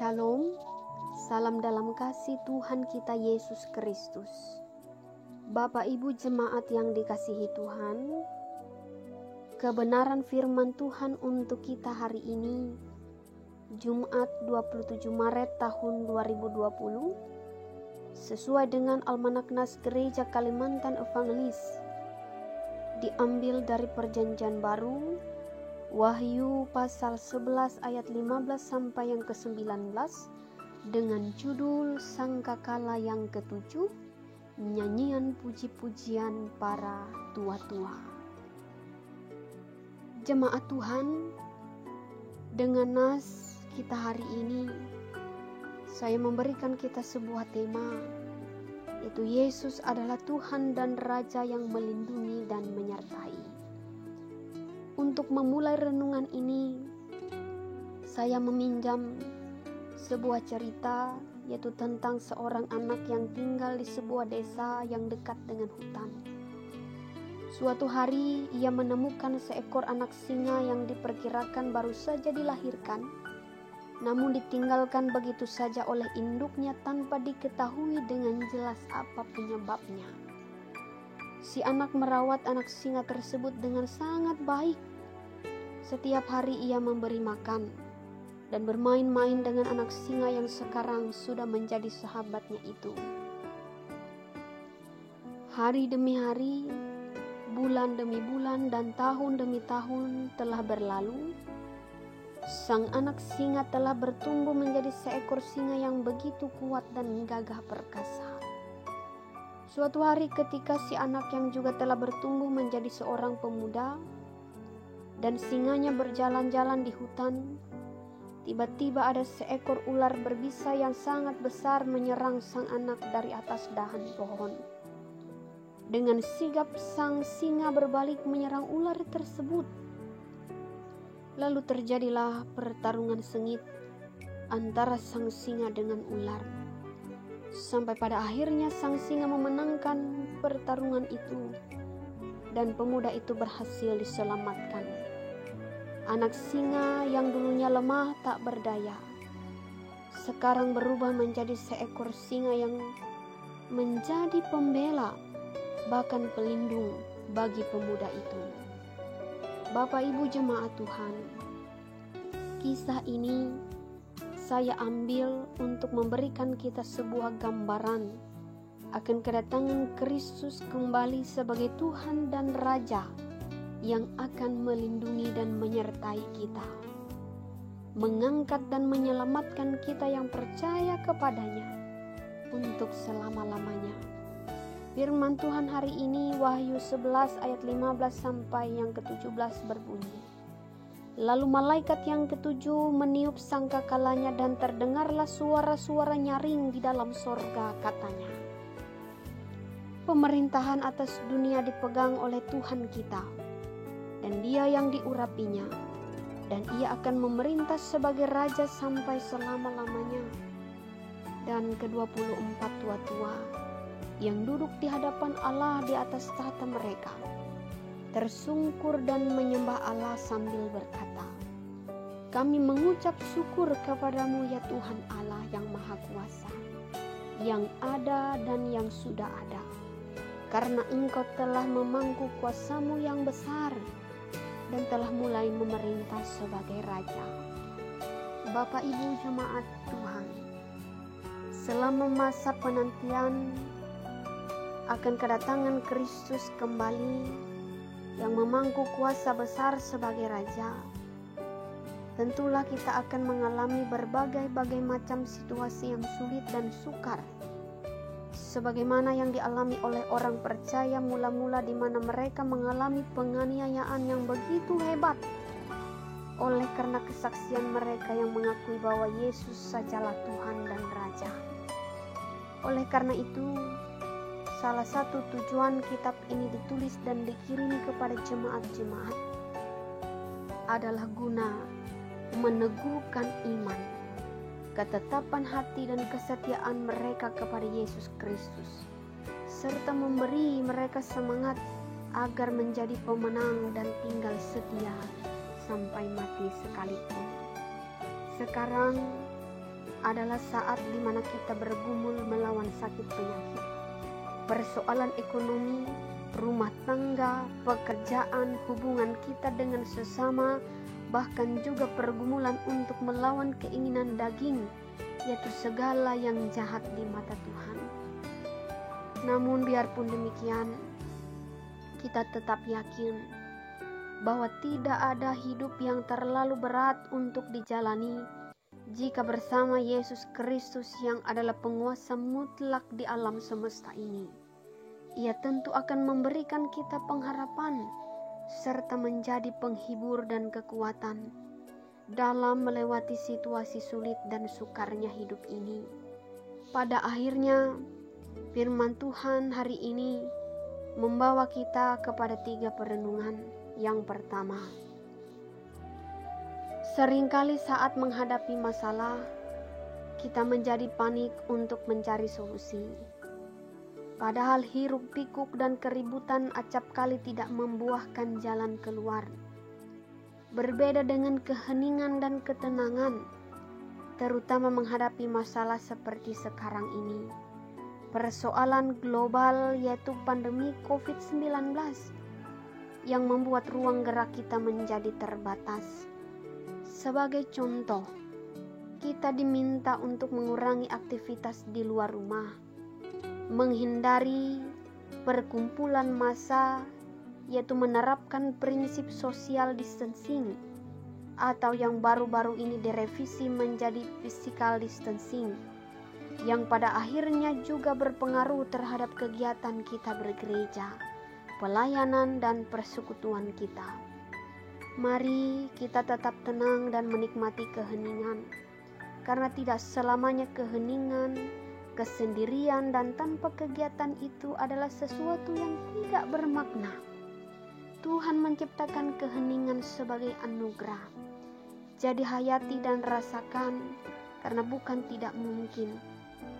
Shalom, salam dalam kasih Tuhan kita Yesus Kristus. Bapak Ibu jemaat yang dikasihi Tuhan, kebenaran firman Tuhan untuk kita hari ini, Jumat 27 Maret tahun 2020, sesuai dengan Almanak Nas Gereja Kalimantan Evangelis, diambil dari Perjanjian Baru, Wahyu pasal 11 ayat 15 sampai yang ke-19 dengan judul Sangkakala yang ke-7, nyanyian puji-pujian para tua-tua. Jemaat Tuhan, dengan nas kita hari ini, saya memberikan kita sebuah tema, yaitu Yesus adalah Tuhan dan Raja yang melindungi dan menyertai. Untuk memulai renungan ini, saya meminjam sebuah cerita, yaitu tentang seorang anak yang tinggal di sebuah desa yang dekat dengan hutan. Suatu hari, ia menemukan seekor anak singa yang diperkirakan baru saja dilahirkan, namun ditinggalkan begitu saja oleh induknya tanpa diketahui dengan jelas apa penyebabnya. Si anak merawat anak singa tersebut dengan sangat baik. Setiap hari ia memberi makan dan bermain-main dengan anak singa yang sekarang sudah menjadi sahabatnya itu. Hari demi hari, bulan demi bulan, dan tahun demi tahun telah berlalu. Sang anak singa telah bertumbuh menjadi seekor singa yang begitu kuat dan gagah perkasa. Suatu hari ketika si anak yang juga telah bertumbuh menjadi seorang pemuda, dan singanya berjalan-jalan di hutan, tiba-tiba ada seekor ular berbisa yang sangat besar menyerang sang anak dari atas dahan pohon. Dengan sigap sang singa berbalik menyerang ular tersebut. Lalu terjadilah pertarungan sengit antara sang singa dengan ular. Sampai pada akhirnya sang singa memenangkan pertarungan itu dan pemuda itu berhasil diselamatkan. Anak singa yang dulunya lemah tak berdaya, sekarang berubah menjadi seekor singa yang menjadi pembela, bahkan pelindung bagi pemuda itu. Bapak Ibu jemaat Tuhan, kisah ini saya ambil untuk memberikan kita sebuah gambaran akan kedatangan Kristus kembali sebagai Tuhan dan Raja yang akan melindungi dan menyertai kita, mengangkat dan menyelamatkan kita yang percaya kepadanya untuk selama-lamanya. Firman Tuhan hari ini Wahyu 11 ayat 15 sampai yang ke-17 berbunyi, lalu malaikat yang ke-7 meniup sangkakalanya dan terdengarlah suara-suara nyaring di dalam sorga, katanya, pemerintahan atas dunia dipegang oleh Tuhan kita, dan Dia yang diurapinya, dan Ia akan memerintah sebagai Raja sampai selama-lamanya. Dan ke-24 tua-tua yang duduk di hadapan Allah di atas tahta mereka tersungkur dan menyembah Allah sambil berkata, kami mengucap syukur kepadamu ya Tuhan Allah yang Maha Kuasa, yang ada dan yang sudah ada, karena Engkau telah memangku kuasamu yang besar dan telah mulai memerintah sebagai Raja. Bapak Ibu jemaat Tuhan, selama masa penantian akan kedatangan Kristus kembali yang memangku kuasa besar sebagai Raja, tentulah kita akan mengalami berbagai macam situasi yang sulit dan sukar, sebagaimana yang dialami oleh orang percaya mula-mula, di mana mereka mengalami penganiayaan yang begitu hebat oleh karena kesaksian mereka yang mengakui bahwa Yesus sajalah Tuhan dan Raja. Oleh karena itu, salah satu tujuan kitab ini ditulis dan dikirim kepada jemaat-jemaat adalah guna meneguhkan iman, ketetapan hati dan kesetiaan mereka kepada Yesus Kristus, serta memberi mereka semangat agar menjadi pemenang dan tinggal setia sampai mati sekalipun. Sekarang adalah saat di mana kita bergumul melawan sakit penyakit, persoalan ekonomi, rumah tangga, pekerjaan, hubungan kita dengan sesama, bahkan juga pergumulan untuk melawan keinginan daging, yaitu segala yang jahat di mata Tuhan. Namun biarpun demikian, kita tetap yakin bahwa tidak ada hidup yang terlalu berat untuk dijalani jika bersama Yesus Kristus yang adalah penguasa mutlak di alam semesta ini. Ia tentu akan memberikan kita pengharapan serta menjadi penghibur dan kekuatan dalam melewati situasi sulit dan sukarnya hidup ini. Pada akhirnya, firman Tuhan hari ini membawa kita kepada 3 perenungan. Yang pertama, seringkali saat menghadapi masalah, kita menjadi panik untuk mencari solusi. Padahal hiruk pikuk dan keributan acap kali tidak membuahkan jalan keluar. Berbeda dengan keheningan dan ketenangan, terutama menghadapi masalah seperti sekarang ini. Persoalan global yaitu pandemi COVID-19 yang membuat ruang gerak kita menjadi terbatas. Sebagai contoh, kita diminta untuk mengurangi aktivitas di luar rumah, menghindari perkumpulan massa, yaitu menerapkan prinsip social distancing, atau yang baru-baru ini direvisi menjadi physical distancing, yang pada akhirnya juga berpengaruh terhadap kegiatan kita bergereja, pelayanan dan persekutuan kita. Mari kita tetap tenang dan menikmati keheningan, karena tidak selamanya keheningan, kesendirian dan tanpa kegiatan itu adalah sesuatu yang tidak bermakna. Tuhan menciptakan keheningan sebagai anugerah. Jadi hayati dan rasakan, karena bukan tidak mungkin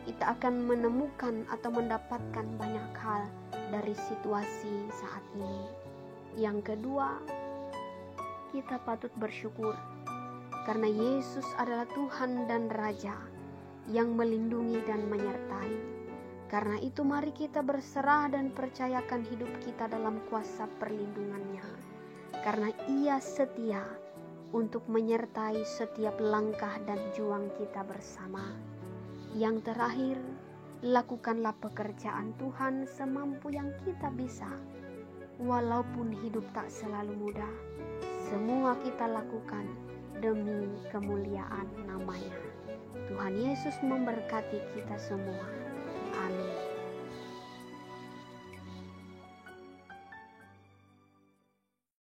kita akan menemukan atau mendapatkan banyak hal dari situasi saat ini. Yang kedua, kita patut bersyukur karena Yesus adalah Tuhan dan Raja yang melindungi dan menyertai. Karena itu mari kita berserah dan percayakan hidup kita dalam kuasa perlindungannya, karena Ia setia untuk menyertai setiap langkah dan juang kita bersama. Yang terakhir, lakukanlah pekerjaan Tuhan semampu yang kita bisa. Walaupun hidup tak selalu mudah, semua kita lakukan demi kemuliaan namanya. Tuhan Yesus memberkati kita semua. Amin.